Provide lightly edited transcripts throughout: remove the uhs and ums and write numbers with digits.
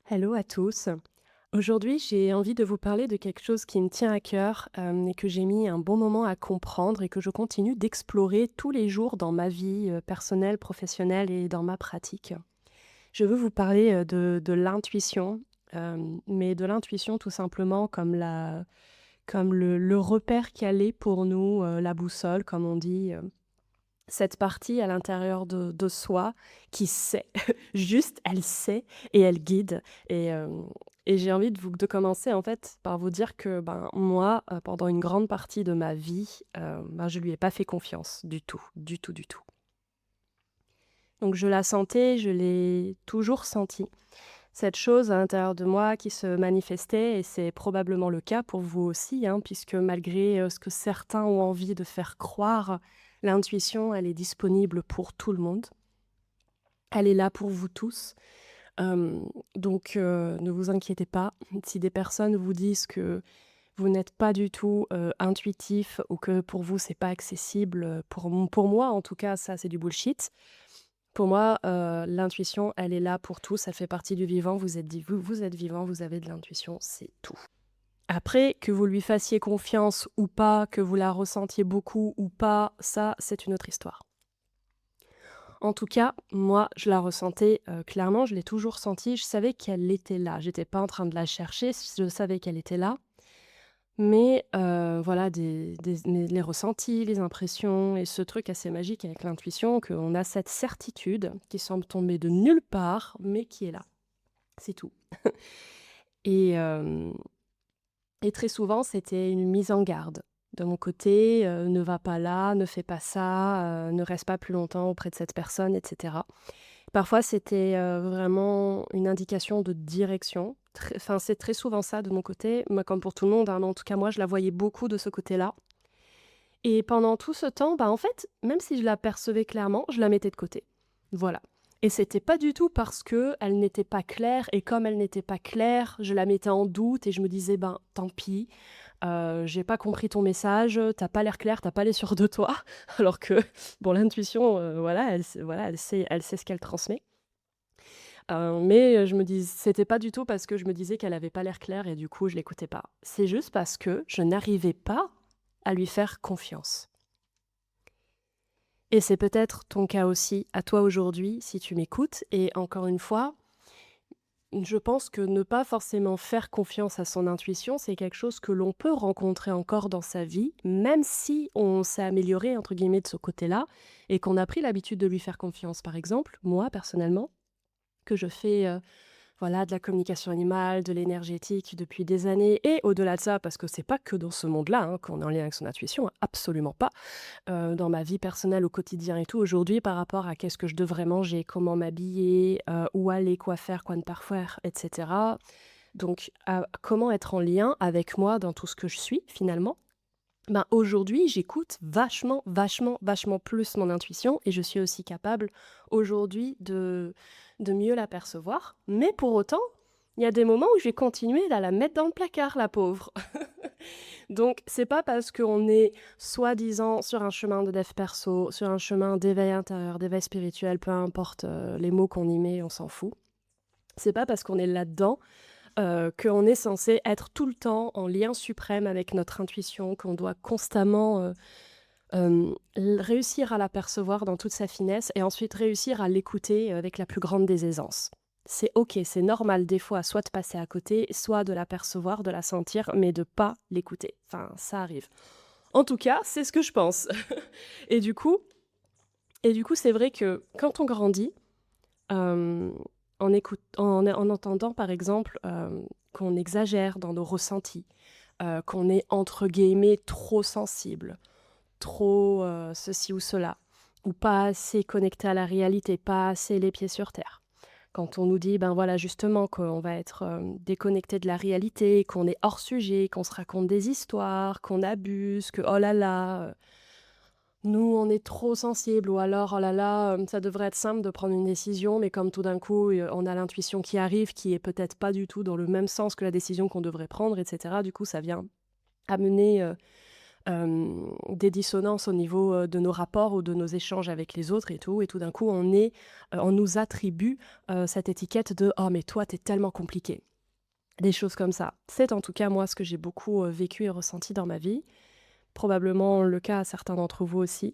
Hello à tous. Aujourd'hui, j'ai envie de vous parler de quelque chose qui me tient à cœur et que j'ai mis un bon moment à comprendre et que je continue d'explorer tous les jours dans ma vie personnelle, professionnelle et dans ma pratique. Je veux vous parler de l'intuition, mais de l'intuition tout simplement comme, comme le repère qu'elle est pour nous, la boussole, comme on dit. Cette partie à l'intérieur de soi qui sait, juste elle sait et elle guide et j'ai envie de commencer en fait par vous dire que, ben, moi, pendant une grande partie de ma vie, ben, je lui ai pas fait confiance du tout, du tout, du tout. Donc je la sentais, je l'ai toujours sentie, cette chose à l'intérieur de moi qui se manifestait et c'est probablement le cas pour vous aussi, hein, puisque malgré, ce que certains ont envie de faire croire, l'intuition, elle est disponible pour tout le monde. Elle est là pour vous tous, donc ne vous inquiétez pas. Si des personnes vous disent que vous n'êtes pas du tout, intuitif ou que pour vous c'est pas accessible, pour moi en tout cas, ça c'est du bullshit. Pour moi, l'intuition, elle est là pour tous, elle fait partie du vivant. Vous êtes vivant, vous avez de l'intuition, c'est tout. Après, que vous lui fassiez confiance ou pas, que vous la ressentiez beaucoup ou pas, ça, c'est une autre histoire. En tout cas, moi, je la ressentais, clairement, je l'ai toujours sentie, je savais qu'elle était là. J'étais pas en train de la chercher, je savais qu'elle était là, mais voilà, mais les ressentis, les impressions et ce truc assez magique avec l'intuition, qu'on a cette certitude qui semble tomber de nulle part, mais qui est là. C'est tout. Et hem et très souvent, c'était une mise en garde. De mon côté, «Ne va pas là, ne fais pas ça, ne reste pas plus longtemps auprès de cette personne» et cetera. Parfois, c'était, vraiment une indication de direction. Enfin, c'est très souvent ça de mon côté. Moi, comme pour tout le monde, hein, mais en tout cas, moi, je la voyais beaucoup de ce côté-là et pendant tout ce temps, bah, en fait, même si je l'apercevais clairement, je la mettais de côté. Voilà et c'était pas du tout parce qu'elle n'était pas claire et comme elle n'était pas claire, je la mettais en doute et je me disais: «Ben, tant pis, j'ai pas compris ton message, tu pas l'air clair, t'as pas l'air sûr de toi». Alors que, bon, l'intuition, voilà, elle sait ce qu'elle transmet. Mais je me dis c'était pas du tout parce que je me disais qu'elle avait pas l'air claire et du coup je l'écoutais pas. C'est juste parce que je n'arrivais pas à lui faire confiance et c'est peut-être ton cas aussi, à toi aujourd'hui, si tu m'écoutes et encore une fois, je pense que ne pas forcément faire confiance à son intuition, c'est quelque chose que l'on peut rencontrer encore dans sa vie, même si on s'est «amélioré» entre guillemets de ce côté-là et qu'on a pris l'habitude de lui faire confiance. Par exemple, moi personnellement, que je fais, voilà, de la communication animale, de l'énergétique depuis des années et au-delà de ça, parce que c'est pas que dans ce monde-là, hein, qu'on est en lien avec son intuition, hein, absolument pas. Dans ma vie personnelle au quotidien et tout, aujourd'hui, par rapport à qu'est-ce que je devrais manger, comment m'habiller, où aller, quoi faire, quoi ne pas faire et cetera. Donc comment être en lien avec moi dans tout ce que je suis finalement. Ben, aujourd'hui, j'écoute vachement, vachement, vachement plus mon intuition et je suis aussi capable aujourd'hui de mieux l'apercevoir. Mais pour autant, il y a des moments où j'ai continué à la mettre dans le placard, la pauvre. Donc, c'est pas parce qu'on est soi-disant sur un chemin de dev perso, sur un chemin d'éveil intérieur, d'éveil spirituel, peu importe les mots qu'on y met, on s'en fout. C'est pas parce qu'on est là-dedans qu'on est censé être tout le temps en lien suprême avec notre intuition, qu'on doit constamment, l réussir à l'apercevoir dans toute sa finesse et ensuite réussir à l'écouter avec la plus grande des aisances. C'est OK, c'est normal des fois soit de passer à côté, soit de l'apercevoir, de la sentir, mais de pas l'écouter. Enfin, ça arrive. En tout cas, c'est ce que je pense et du coup c'est vrai que quand on grandit, Hem, en entendant par exemple, qu'on exagère dans nos ressentis, qu'on est entre guillemets «trop sensible», trop, ceci ou cela, ou pas assez connecté à la réalité, pas assez les pieds sur terre. Quand on nous dit, ben, voilà justement qu'on va être, déconnecté de la réalité, qu'on est hors sujet, qu'on se raconte des histoires, qu'on abuse, que oh là là, nous, on est trop sensibles ou alors: «Oh là là, ça devrait être simple de prendre une décision», mais comme tout d'un coup, on a l'intuition qui arrive, qui est peut-être pas du tout dans le même sens que la décision qu'on devrait prendre et cetera. Du coup, ça vient amener, des dissonances au niveau, de nos rapports ou de nos échanges avec les autres et tout d'un coup on nous attribue, cette étiquette de: «Oh mais toi tu es tellement compliqué». Des choses comme ça. C'est en tout cas moi ce que j'ai beaucoup, vécu et ressenti dans ma vie, probablement le cas à certains d'entre vous aussi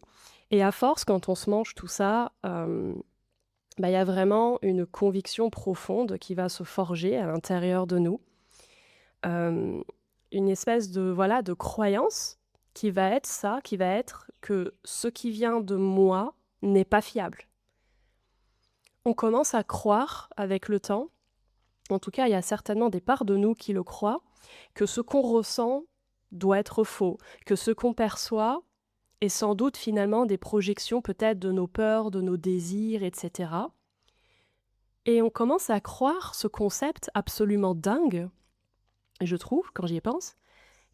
et à force quand on se mange tout ça, bah, il y a vraiment une conviction profonde qui va se forger à l'intérieur de nous. Hem, une espèce de, voilà, de croyance qui va être ça, qui va être que ce qui vient de moi n'est pas fiable. On commence à croire avec le temps, en tout cas il y a certainement des parts de nous qui le croient, que ce qu'on ressent doit être faux, que ce qu'on perçoit est sans doute finalement des projections peut-être de nos peurs, de nos désirs et cetera et on commence à croire ce concept absolument dingue, je trouve, quand j'y pense,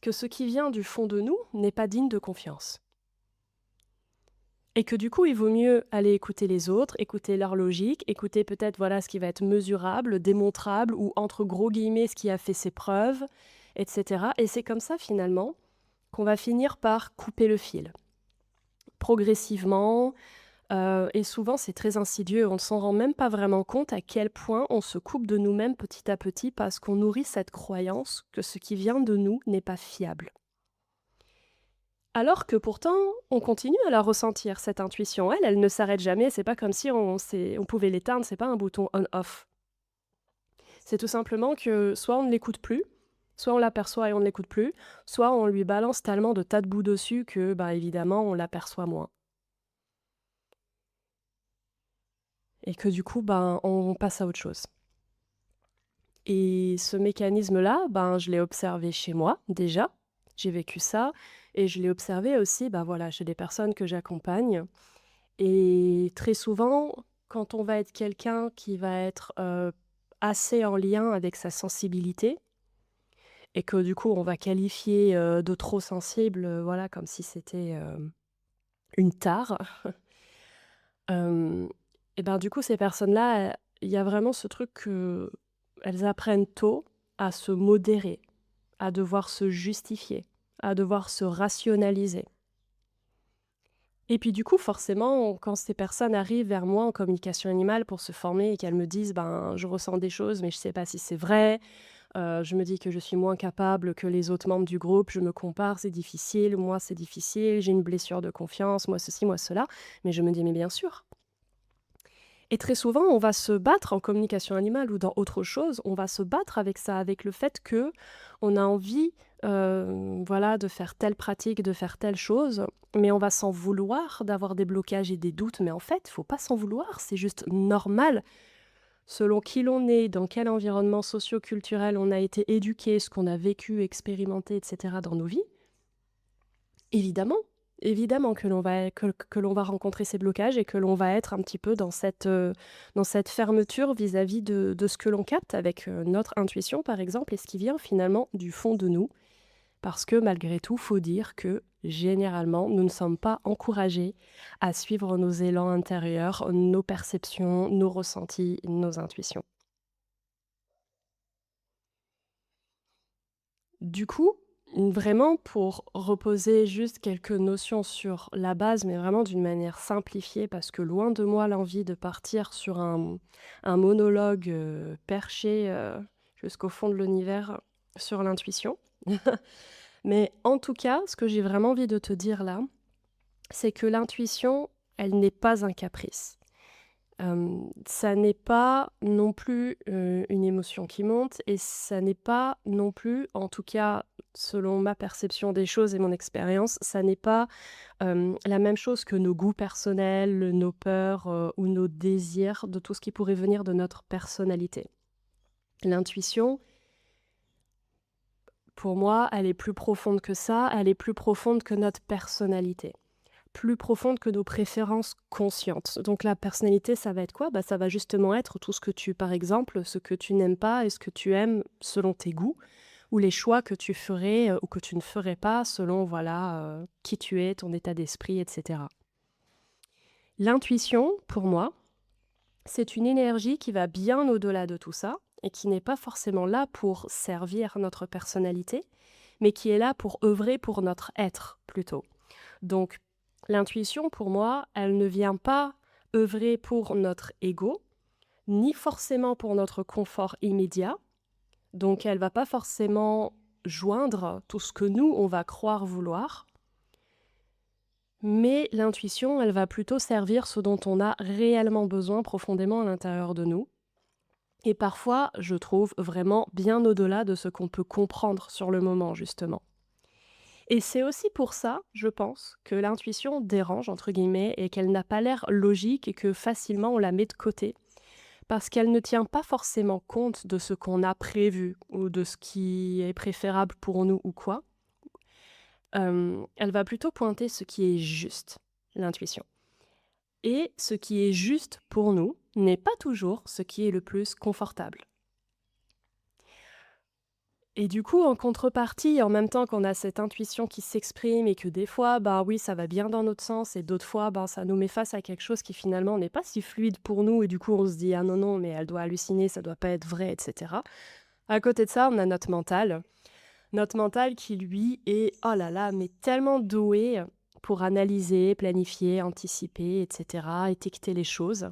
que ce qui vient du fond de nous n'est pas digne de confiance. Et que du coup, il vaut mieux aller écouter les autres, écouter leur logique, écouter peut-être voilà ce qui va être mesurable, démontrable ou entre gros guillemets ce qui a fait ses preuves, etc. Et c'est comme ça finalement qu'on va finir par couper le fil. Progressivement, et souvent c'est très insidieux, on ne s'en rend même pas vraiment compte à quel point on se coupe de nous-mêmes petit à petit parce qu'on nourrit cette croyance que ce qui vient de nous n'est pas fiable. Alors que pourtant, on continue à la ressentir cette intuition. Elle ne s'arrête jamais, c'est pas comme si on pouvait l'éteindre, c'est pas un bouton on-off. C'est tout simplement que soit on ne l'écoute plus, soit on l'aperçoit et on ne l'écoute plus, soit on lui balance tellement de tas de boue dessus que, bah, évidemment, on l'aperçoit moins. Et que du coup, ben, on passe à autre chose. Et ce mécanisme-là, ben, je l'ai observé chez moi déjà, j'ai vécu ça et je l'ai observé aussi, bah, voilà, chez des personnes que j'accompagne. Et très souvent, quand on va être quelqu'un qui va être, assez en lien avec sa sensibilité et que du coup on va qualifier, de trop sensible, voilà, comme si c'était, une tare, hem et ben, du coup ces personnes-là, il y a vraiment ce truc qu'elles apprennent tôt à se modérer, à devoir se justifier, à devoir se rationaliser. Et puis du coup, forcément, quand ces personnes arrivent vers moi en communication animale pour se former et qu'elles me disent: «Ben, je ressens des choses, mais je sais pas si c'est vrai. Je me dis que je suis moins capable que les autres membres du groupe. Je me compare, c'est difficile. Moi, c'est difficile. J'ai une blessure de confiance. Moi, ceci, moi, cela». Mais je me dis: «Mais bien sûr». Et très souvent, on va se battre en communication animale ou dans autre chose, on va se battre avec ça, avec le fait que on a envie, voilà, de faire telle pratique, de faire telle chose, mais on va s'en vouloir d'avoir des blocages et des doutes. Mais en fait, il faut pas s'en vouloir, c'est juste normal. Selon qui l'on est, dans quel environnement socio-culturel on a été éduqué, ce qu'on a vécu, expérimenté et cetera dans nos vies, évidemment, évidemment que l'on va rencontrer ces blocages et que l'on va être un petit peu dans cette fermeture vis-à-vis de ce que l'on capte avec, notre intuition par exemple et ce qui vient finalement du fond de nous. Parce que malgré tout, faut dire que généralement, nous ne sommes pas encouragés à suivre nos élans intérieurs, nos perceptions, nos ressentis, nos intuitions. Du coup, vraiment pour reposer juste quelques notions sur la base, mais vraiment d'une manière simplifiée, parce que loin de moi l'envie de partir sur un monologue, perché, jusqu'au fond de l'univers sur l'intuition. Mais en tout cas, ce que j'ai vraiment envie de te dire là, c'est que l'intuition, elle n'est pas un caprice. Ça n'est pas non plus, une émotion qui monte et ça n'est pas non plus, en tout cas selon ma perception des choses et mon expérience, ça n'est pas, la même chose que nos goûts personnels, nos peurs, ou nos désirs, de tout ce qui pourrait venir de notre personnalité. L'intuition, pour moi, elle est plus profonde que ça, elle est plus profonde que notre personnalité. Plus profonde que nos préférences conscientes. Donc la personnalité, ça va être quoi? Bah, ça va justement être tout ce que tu par exemple, ce que tu n'aimes pas et ce que tu aimes selon tes goûts ou les choix que tu ferais, ou que tu ne ferais pas selon voilà, qui tu es, ton état d'esprit et cetera. L'intuition, pour moi, c'est une énergie qui va bien au-delà de tout ça et qui n'est pas forcément là pour servir notre personnalité, mais qui est là pour œuvrer pour notre être plutôt. Donc l'intuition pour moi, elle ne vient pas œuvrer pour notre ego, ni forcément pour notre confort immédiat. Donc elle va pas forcément joindre tout ce que nous, on va croire vouloir, mais l'intuition, elle va plutôt servir ce dont on a réellement besoin profondément à l'intérieur de nous. Et parfois, je trouve vraiment bien au-delà de ce qu'on peut comprendre sur le moment, justement. Et c'est aussi pour ça, je pense, que l'intuition «dérange» entre guillemets et qu'elle n'a pas l'air logique et que facilement on la met de côté. Parce qu'elle ne tient pas forcément compte de ce qu'on a prévu ou de ce qui est préférable pour nous ou quoi. Elle va plutôt pointer ce qui est juste, l'intuition. Et ce qui est juste pour nous n'est pas toujours ce qui est le plus confortable. Et du coup, en contrepartie, en même temps qu'on a cette intuition qui s'exprime et que des fois, bah oui, ça va bien dans notre sens et d'autres fois, ben, ça nous met face à quelque chose qui finalement n'est pas si fluide pour nous et du coup on se dit: «Ah non, non, mais elle doit halluciner, ça doit pas être vrai» et cetera. À côté de ça, on a notre mental. Notre mental qui lui est, oh là là, mais tellement doué pour analyser, planifier, anticiper et cetera, étiqueter les choses.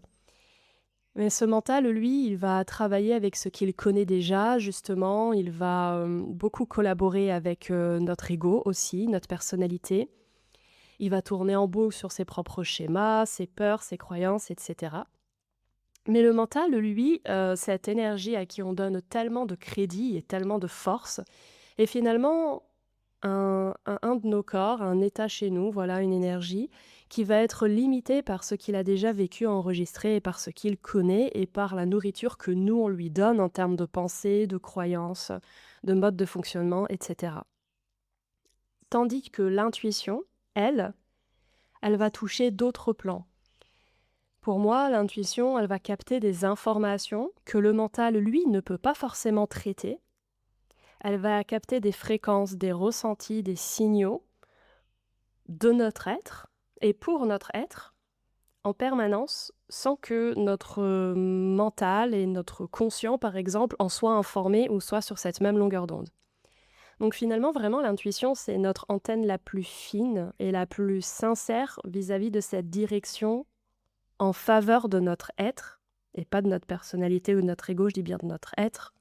Mais ce mental, lui, il va travailler avec ce qu'il connaît déjà, justement. Il va, beaucoup collaborer avec, notre ego aussi, notre personnalité. Il va tourner en boucle sur ses propres schémas, ses peurs, ses croyances et cetera. Mais le mental, lui, cette énergie à qui on donne tellement de crédit et tellement de force est finalement un de nos corps, un état chez nous, voilà, une énergie qui va être limitée par ce qu'il a déjà vécu, enregistré et par ce qu'il connaît et par la nourriture que nous, on lui donne en termes de pensée, de croyances, de mode de fonctionnement et cetera. Tandis que l'intuition, elle, elle va toucher d'autres plans. Pour moi, l'intuition, elle va capter des informations que le mental, lui, ne peut pas forcément traiter. Elle va capter des fréquences, des ressentis, des signaux de notre être et pour notre être en permanence sans que notre mental et notre conscient, par exemple, en soient informés ou soient sur cette même longueur d'onde. Donc finalement, vraiment, l'intuition, c'est notre antenne la plus fine et la plus sincère vis-à-vis de cette direction en faveur de notre être et pas de notre personnalité ou de notre ego, je dis bien de notre être.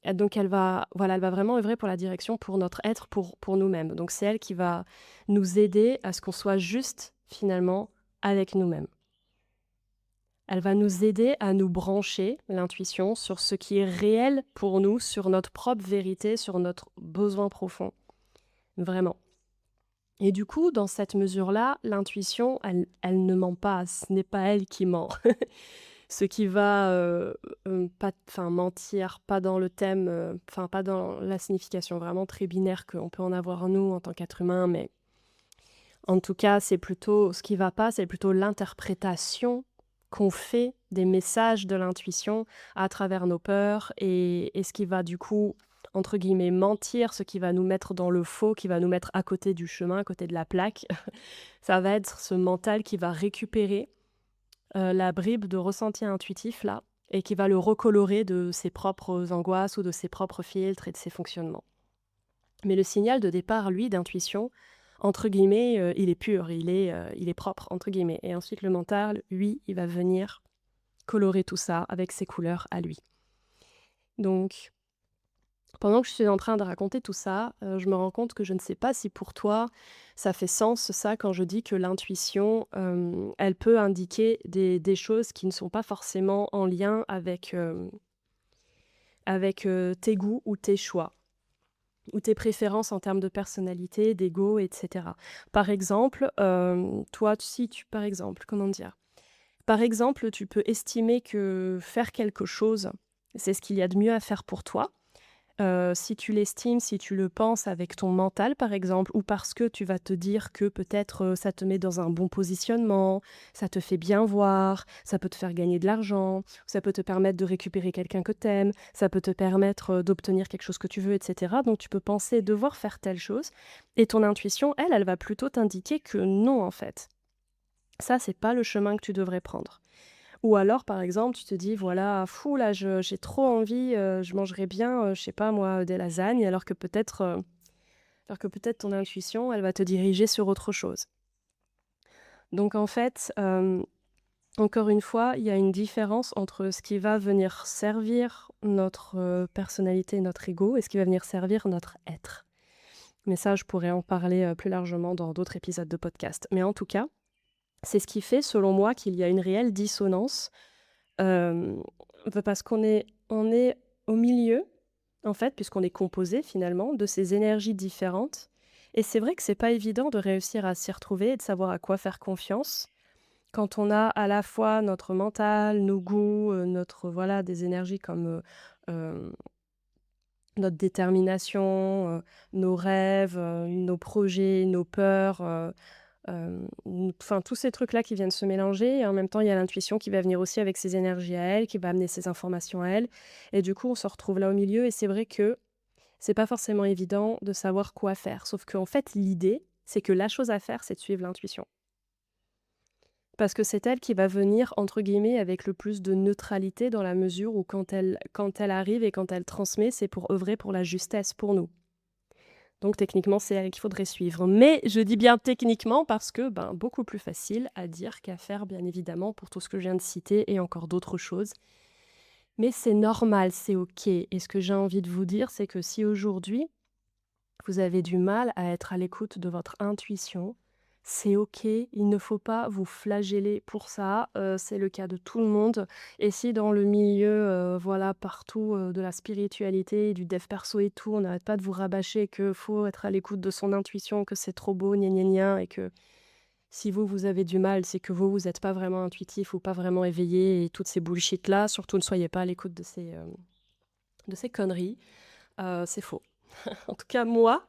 Et donc elle va voilà, elle va vraiment œuvrer pour la direction, pour notre être, pour nous-mêmes. Donc c'est elle qui va nous aider à ce qu'on soit juste, finalement, avec nous-mêmes. Elle va nous aider à nous brancher, l'intuition, sur ce qui est réel pour nous, sur notre propre vérité, sur notre besoin profond, vraiment. Et du coup, dans cette mesure-là, l'intuition, elle ne ment pas, ce n'est pas elle qui ment. Ce qui va, pas enfin mentir, pas dans le thème, enfin pas dans la signification vraiment très binaire qu'on peut en avoir nous en tant qu'être humain, mais en tout cas, c'est plutôt ce qui va pas, c'est plutôt l'interprétation qu'on fait des messages de l'intuition à travers nos peurs et ce qui va du coup, entre guillemets, «mentir», ce qui va nous mettre dans le faux, qui va nous mettre à côté du chemin, à côté de la plaque. Ça va être ce mental qui va récupérer la bribe de ressenti intuitif là et qui va le recolorer de ses propres angoisses ou de ses propres filtres et de ses fonctionnements. Mais le signal de départ, lui, d'intuition, entre guillemets, il est pur, il est «propre» entre guillemets et ensuite le mental, lui, il va venir colorer tout ça avec ses couleurs à lui. Donc pendant que je suis en train de raconter tout ça, je me rends compte que je ne sais pas si pour toi, ça fait sens ça quand je dis que l'intuition, elle peut indiquer des choses qui ne sont pas forcément en lien avec, tes goûts ou tes choix ou tes préférences en termes de personnalité, d'ego et cetera. Par exemple, toi, si tu par exemple, comment dire? Par exemple, tu peux estimer que faire quelque chose, c'est ce qu'il y a de mieux à faire pour toi. Si tu l'estimes, si tu le penses avec ton mental, par exemple, ou parce que tu vas te dire que peut-être, ça te met dans un bon positionnement, ça te fait bien voir, ça peut te faire gagner de l'argent, ça peut te permettre de récupérer quelqu'un que t'aimes, ça peut te permettre, d'obtenir quelque chose que tu veux et cetera. Donc tu peux penser devoir faire telle chose et ton intuition, elle, elle va plutôt t'indiquer que non, en fait. Ça, c'est pas le chemin que tu devrais prendre. Ou alors, par exemple, tu te dis: «Voilà, fou là, je j'ai trop envie, je mangerais bien, je sais pas moi, des lasagnes», alors que peut-être ton intuition, elle va te diriger sur autre chose. Donc en fait, encore une fois, il y a une différence entre ce qui va venir servir notre, personnalité, notre ego et ce qui va venir servir notre être. Mais ça, je pourrais en parler, plus largement dans d'autres épisodes de podcast. Mais en tout cas, c'est ce qui fait, selon moi, qu'il y a une réelle dissonance, hem, parce qu'on est au milieu, en fait, puisqu'on est composé finalement de ces énergies différentes et c'est vrai que c'est pas évident de réussir à s'y retrouver et de savoir à quoi faire confiance quand on a à la fois notre mental, nos goûts, notre voilà, des énergies comme, hem, notre détermination, nos rêves, nos projets, nos peurs, enfin tous ces trucs-là qui viennent se mélanger et en même temps, il y a l'intuition qui va venir aussi avec ses énergies à elle, qui va amener ses informations à elle et du coup, on se retrouve là au milieu et c'est vrai que c'est pas forcément évident de savoir quoi faire. Sauf qu'en fait, l'idée, c'est que la chose à faire, c'est de suivre l'intuition. Parce que c'est elle qui va venir, entre guillemets, avec le plus de neutralité dans la mesure où quand elle arrive et quand elle transmet, c'est pour œuvrer pour la justesse pour nous. Donc techniquement, c'est elle qu'il faudrait suivre. Mais je dis bien techniquement parce que, ben, beaucoup plus facile à dire qu'à faire, bien évidemment, pour tout ce que je viens de citer et encore d'autres choses. Mais c'est normal, c'est OK. Et ce que j'ai envie de vous dire, c'est que si aujourd'hui, vous avez du mal à être à l'écoute de votre intuition, c'est OK, il ne faut pas vous flageller pour ça, c'est le cas de tout le monde et si dans le milieu, voilà, partout, de la spiritualité, du dev perso et tout, on n'arrête pas de vous rabâcher que faut être à l'écoute de son intuition, que c'est trop beau, gna gna gna et que si vous, vous avez du mal, c'est que vous êtes pas vraiment intuitif ou pas vraiment éveillé et toutes ces bullshit là, surtout ne soyez pas à l'écoute de ces conneries, c'est faux. En tout cas, moi,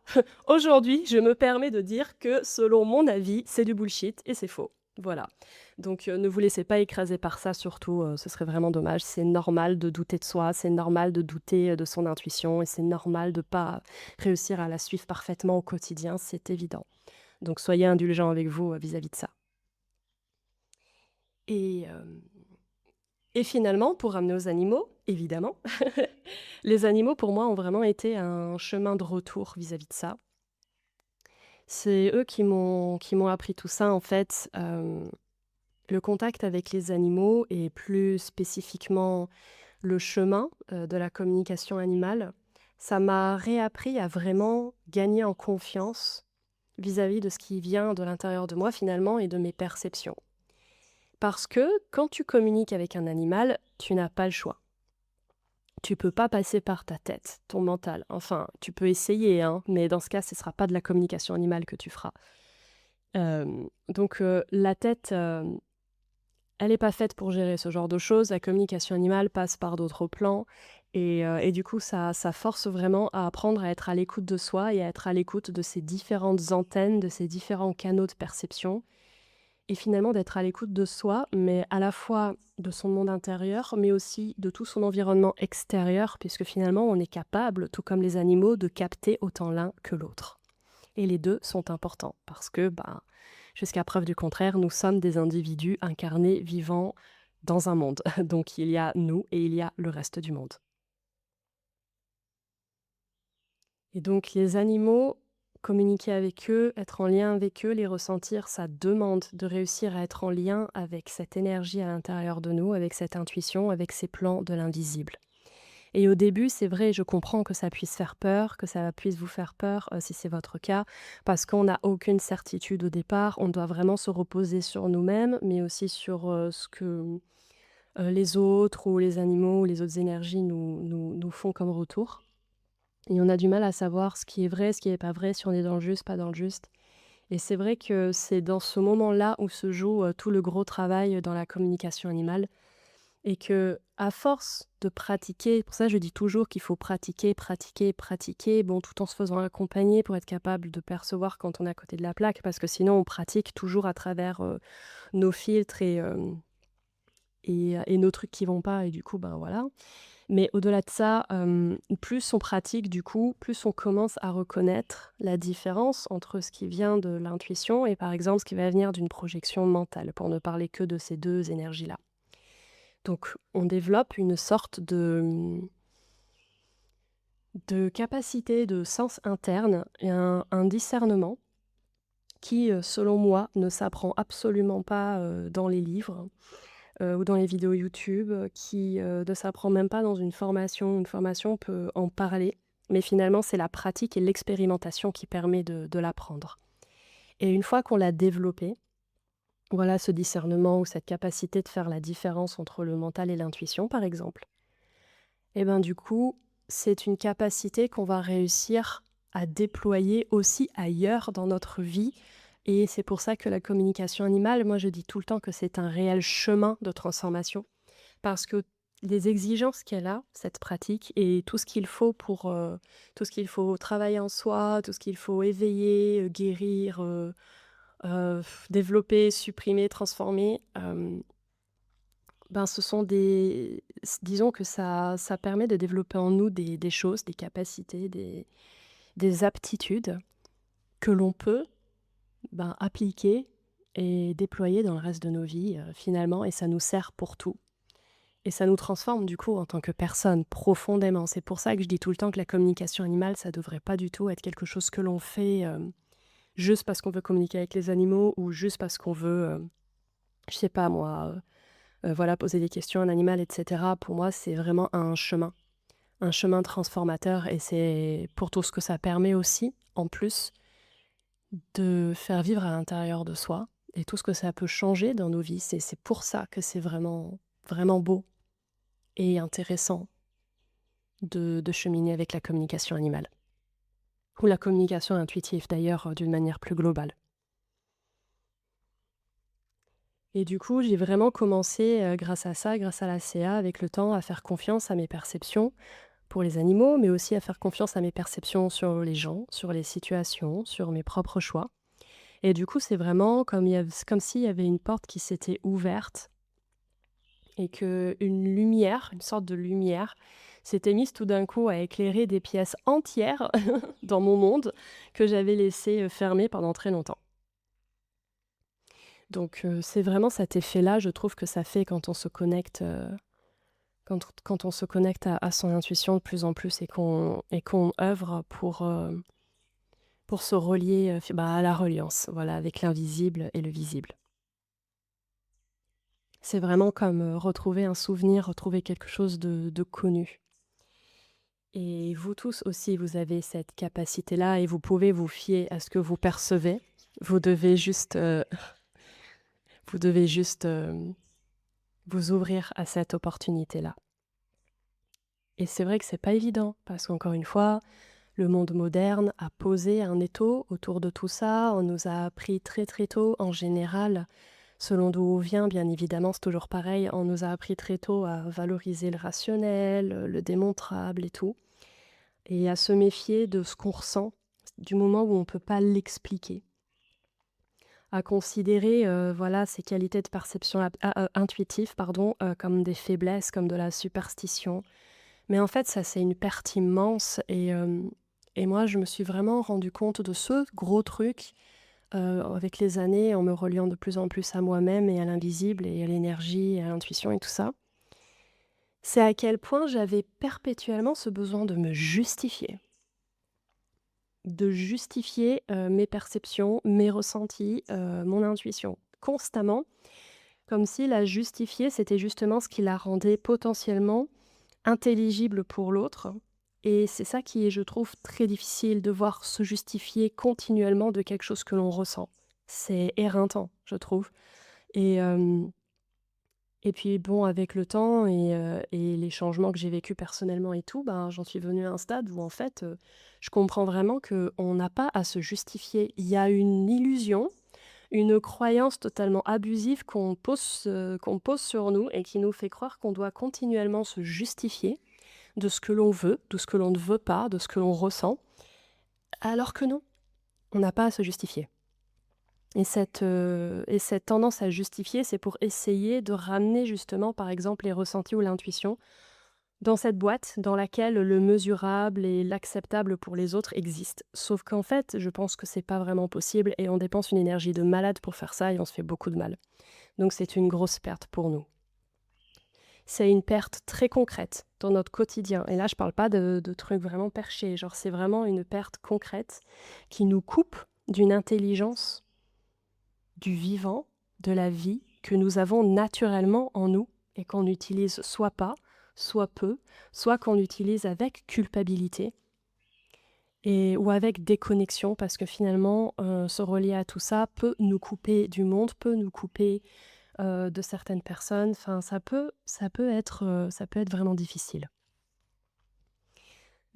aujourd'hui, je me permets de dire que selon mon avis, c'est du bullshit et c'est faux. Voilà. Donc, ne vous laissez pas écraser par ça surtout, ce serait vraiment dommage. C'est normal de douter de soi, c'est normal de douter, de son intuition et c'est normal de pas réussir à la suivre parfaitement au quotidien, c'est évident. Donc soyez indulgents avec vous, vis-à-vis de ça. Et finalement, pour ramener aux animaux, évidemment, les animaux pour moi ont vraiment été un chemin de retour vis-à-vis de ça. C'est eux qui m'ont appris tout ça en fait, le contact avec les animaux et plus spécifiquement le chemin, de la communication animale, ça m'a réappris à vraiment gagner en confiance vis-à-vis de ce qui vient de l'intérieur de moi finalement et de mes perceptions. Parce que quand tu communiques avec un animal, tu n'as pas le choix. Tu peux pas passer par ta tête, ton mental. Enfin, tu peux essayer, hein, mais dans ce cas, ce sera pas de la communication animale que tu feras. Donc la tête, elle est pas faite pour gérer ce genre de choses. La communication animale passe par d'autres plans et du coup, ça force vraiment à apprendre à être à l'écoute de soi et à être à l'écoute de ces différentes antennes, de ces différents canaux de perception et finalement d'être à l'écoute de soi, mais à la fois de son monde intérieur, mais aussi de tout son environnement extérieur, puisque finalement on est capable, tout comme les animaux, de capter autant l'un que l'autre. Et les 2 sont importants parce que, ben, jusqu'à preuve du contraire, nous sommes des individus incarnés, vivant dans un monde. Donc il y a nous et il y a le reste du monde. Et donc les animaux, communiquer avec eux, être en lien avec eux, les ressentir, ça demande de réussir à être en lien avec cette énergie à l'intérieur de nous, avec cette intuition, avec ces plans de l'invisible. Et au début, c'est vrai, je comprends que ça puisse faire peur, que ça puisse vous faire peur, si c'est votre cas, parce qu'on n'a aucune certitude au départ. On doit vraiment se reposer sur nous-mêmes, mais aussi sur, ce que, les autres ou les animaux ou les autres énergies nous font comme retour. Et on a du mal à savoir ce qui est vrai, ce qui est pas vrai, si on est dans le juste, pas dans le juste. Et c'est vrai que c'est dans ce moment-là où se joue, tout le gros travail, dans la communication animale. Et que, à force de pratiquer, pour ça je dis toujours qu'il faut pratiquer, pratiquer, pratiquer, bon, tout en se faisant accompagner pour être capable de percevoir quand on est à côté de la plaque, parce que sinon on pratique toujours à travers nos filtres et nos trucs qui vont pas, et du coup, ben voilà. Mais au-delà de ça, plus on pratique, du coup, plus on commence à reconnaître la différence entre ce qui vient de l'intuition et par exemple ce qui va venir d'une projection mentale, pour ne parler que de ces deux énergies-là. Donc on développe une sorte de capacité de sens interne et un discernement qui, selon moi, ne s'apprend absolument pas, dans les livres, ou dans les vidéos YouTube, qui, ne s'apprend même pas dans une formation. Une formation peut en parler, mais finalement, c'est la pratique et l'expérimentation qui permet de l'apprendre. Et une fois qu'on l'a développé, voilà, ce discernement ou cette capacité de faire la différence entre le mental et l'intuition, par exemple, et ben, du coup, c'est une capacité qu'on va réussir à déployer aussi ailleurs dans notre vie et c'est pour ça que la communication animale, moi, je dis tout le temps que c'est un réel chemin de transformation parce que les exigences qu'elle a, cette pratique et tout ce qu'il faut pour, tout ce qu'il faut travailler en soi, tout ce qu'il faut éveiller, guérir, développer, supprimer, transformer, ben, ce sont disons que ça permet de développer en nous des choses, des capacités, des aptitudes que l'on peut, ben, appliquer et déployer dans le reste de nos vies, finalement et ça nous sert pour tout et ça nous transforme du coup en tant que personne profondément. C'est pour ça que je dis tout le temps que la communication animale, ça devrait pas du tout être quelque chose que l'on fait, juste parce qu'on veut communiquer avec les animaux ou juste parce qu'on veut, je sais pas moi, voilà, poser des questions à un animal et cetera. Pour moi, c'est vraiment un chemin transformateur et c'est pour tout ce que ça permet aussi, en plus, de faire vivre à l'intérieur de soi et tout ce que ça peut changer dans nos vies. C'est pour ça que c'est vraiment, vraiment beau et intéressant de cheminer avec la communication animale. Ou la communication intuitive d'ailleurs, d'une manière plus globale. Et du coup, j'ai vraiment commencé, grâce à ça, grâce à la CA, avec le temps, à faire confiance à mes perceptions pour les animaux, mais aussi à faire confiance à mes perceptions sur les gens, sur les situations, sur mes propres choix. Et du coup, c'est vraiment comme s'il y avait une porte qui s'était ouverte et que une lumière, une sorte de lumière, s'était mise tout d'un coup à éclairer des pièces entières dans mon monde que j'avais laissé, fermé pendant très longtemps. Donc c'est vraiment cet effet-là, je trouve que ça fait quand on se connecte, quand on se connecte à son intuition de plus en plus et qu'on œuvre pour se relier, à la reliance, voilà, avec l'invisible et le visible. C'est vraiment comme, retrouver un souvenir, retrouver quelque chose de connu. Et vous tous aussi, vous avez cette capacité-là et vous pouvez vous fier à ce que vous percevez. Vous devez juste, vous devez juste, vous ouvrir à cette opportunité-là. Et c'est vrai que c'est pas évident parce qu'encore une fois, le monde moderne a posé un étau autour de tout ça. On nous a appris très, très tôt, en général, selon d'où on vient, bien évidemment, c'est toujours pareil, on nous a appris très tôt à valoriser le rationnel, le démontrable et tout, et à se méfier de ce qu'on ressent, du moment où on ne peut pas l'expliquer. À considérer, voilà, ces qualités de perception intuitive, pardon, comme des faiblesses, comme de la superstition. Mais en fait, ça, c'est une perte immense et moi, je me suis vraiment rendu compte de ce gros truc, avec les années, en me reliant de plus en plus à moi-même et à l'invisible et à l'énergie et à l'intuition et tout ça. C'est à quel point j'avais perpétuellement ce besoin de me justifier. De justifier, mes perceptions, mes ressentis, mon intuition, constamment, comme si la justifier, c'était justement ce qui la rendait potentiellement intelligible pour l'autre et c'est ça qui est, je trouve, très difficile de voir se justifier continuellement de quelque chose que l'on ressent. C'est éreintant, je trouve et puis bon, avec le temps et les changements que j'ai vécus personnellement et tout, ben, j'en suis venue à un stade où en fait, je comprends vraiment qu'on n'a pas à se justifier. Il y a une illusion, une croyance totalement abusive qu'on pose sur nous et qui nous fait croire qu'on doit continuellement se justifier de ce que l'on veut, de ce que l'on ne veut pas, de ce que l'on ressent, alors que non, on n'a pas à se justifier. Et cette tendance à justifier, c'est pour essayer de ramener justement, par exemple, les ressentis ou l'intuition dans cette boîte dans laquelle le mesurable et l'acceptable pour les autres existent. Sauf qu'en fait, je pense que c'est pas vraiment possible et on dépense une énergie de malade pour faire ça et on se fait beaucoup de mal. Donc c'est une grosse perte pour nous. c'est une perte très concrète dans notre quotidien et là je parle pas de trucs vraiment perchés, genre c'est vraiment une perte concrète qui nous coupe d'une intelligence du vivant, de la vie que nous avons naturellement en nous et qu'on utilise soit pas, soit peu, soit qu'on utilise avec culpabilité et ou avec déconnexion parce que finalement, se relier à tout ça peut nous couper du monde, peut nous couper, de certaines personnes. Enfin, ça peut être vraiment difficile.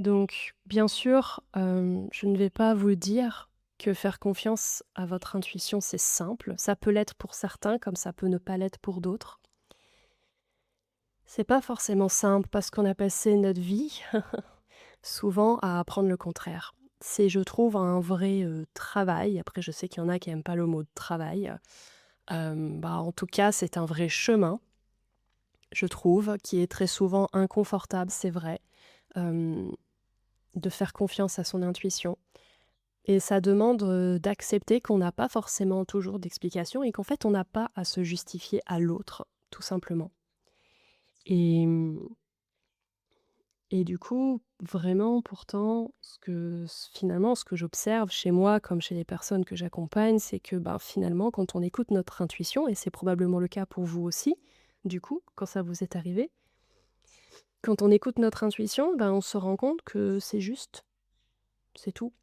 Donc bien sûr, je ne vais pas vous dire que faire confiance à votre intuition, c'est simple. Ça peut l'être pour certains comme ça peut ne pas l'être pour d'autres. C'est pas forcément simple parce qu'on a passé notre vie souvent à apprendre le contraire. C'est, je trouve, un vrai, travail. Après je sais qu'il y en a qui aiment pas le mot de travail. En tout cas, c'est un vrai chemin, je trouve, qui est très souvent inconfortable, c'est vrai, hem, de faire confiance à son intuition. Et ça demande, d'accepter qu'on n'a pas forcément toujours d'explication et qu'en fait, on n'a pas à se justifier à l'autre, tout simplement. Et et du coup, vraiment pourtant, finalement, ce que j'observe chez moi comme chez les personnes que j'accompagne, c'est que, ben, finalement, quand on écoute notre intuition et c'est probablement le cas pour vous aussi, du coup, quand ça vous est arrivé, quand on écoute notre intuition, ben, on se rend compte que c'est juste, c'est tout.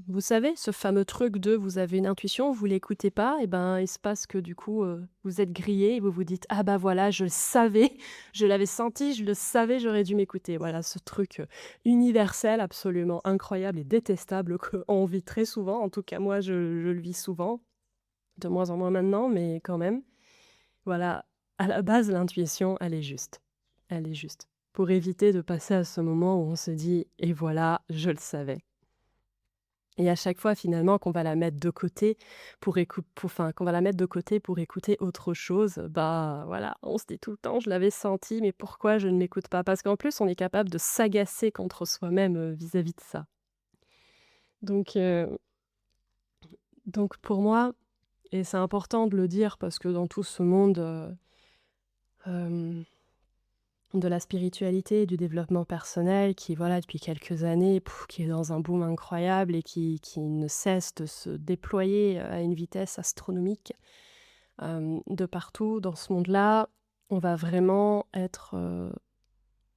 Vous savez, ce fameux truc de vous avez une intuition, vous l'écoutez pas et ben, il se passe que du coup, vous êtes grillé et vous vous dites: «Ah bah voilà, je le savais, je l'avais senti, je le savais, j'aurais dû m'écouter». Voilà ce truc, universel absolument incroyable et détestable qu'on vit très souvent. En tout cas moi je le vis souvent, de moins en moins maintenant, mais quand même. Voilà, à la base l'intuition, elle est juste. Elle est juste. Pour éviter de passer à ce moment où on se dit: «Et voilà, je le savais». Et à chaque fois finalement qu'on va la mettre de côté qu'on va la mettre de côté pour écouter autre chose, bah, voilà, on se dit tout le temps: «Je l'avais senti, mais pourquoi je ne m'écoute pas?» parce qu'en plus on est capable de s'agacer contre soi-même, vis-à-vis de ça. Donc pour moi et c'est important de le dire parce que dans tout ce monde, hem, de la spiritualité et du développement personnel qui voilà depuis quelques années, qui est dans un boom incroyable et qui ne cesse de se déployer, à une vitesse astronomique, de partout dans ce monde-là, on va vraiment être,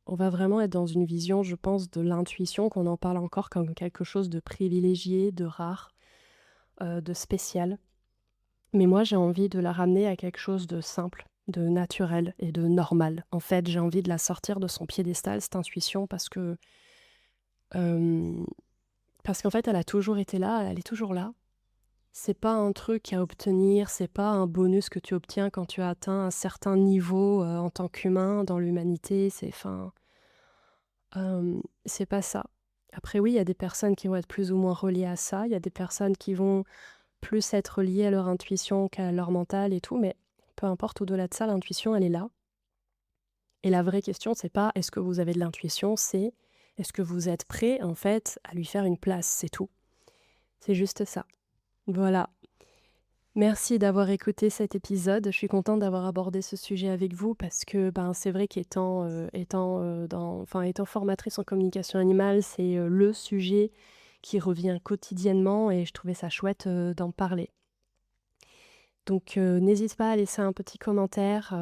dans une vision, je pense, de l'intuition, qu'on en parle encore comme quelque chose de privilégié, de rare, de spécial. Mais moi, j'ai envie de la ramener à quelque chose de simple, de naturel et de normal. En fait, j'ai envie de la sortir de son piédestal, cette intuition, hem, parce qu'en fait, elle a toujours été là, elle est toujours là. C'est pas un truc à obtenir, c'est pas un bonus que tu obtiens quand tu as atteint un certain niveau, en tant qu'humain dans l'humanité, c'est pas ça. Après oui, il y a des personnes qui vont être plus ou moins reliées à ça, il y a des personnes qui vont plus être liées à leur intuition qu'à leur mental et tout, mais peu importe, au-delà de ça, l'intuition, elle est là et la vraie question, c'est pas: «Est-ce que vous avez de l'intuition?» c'est: «Est-ce que vous êtes prêt, en fait, à lui faire une place?» c'est tout. C'est juste ça. Voilà. Merci d'avoir écouté cet épisode. Je suis contente d'avoir abordé ce sujet avec vous parce que, ben, c'est vrai étant formatrice en communication animale, c'est, le sujet qui revient quotidiennement et je trouvais ça chouette, d'en parler. Donc, n'hésite pas à laisser un petit commentaire,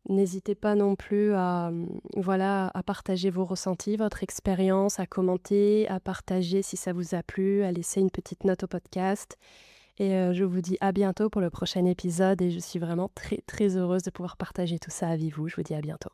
n'hésitez pas non plus à, voilà, à partager vos ressentis, votre expérience, à commenter, à partager si ça vous a plu, à laisser une petite note au podcast. Et je vous dis à bientôt pour le prochain épisode et je suis vraiment très, très heureuse de pouvoir partager tout ça avec vous. Je vous dis à bientôt.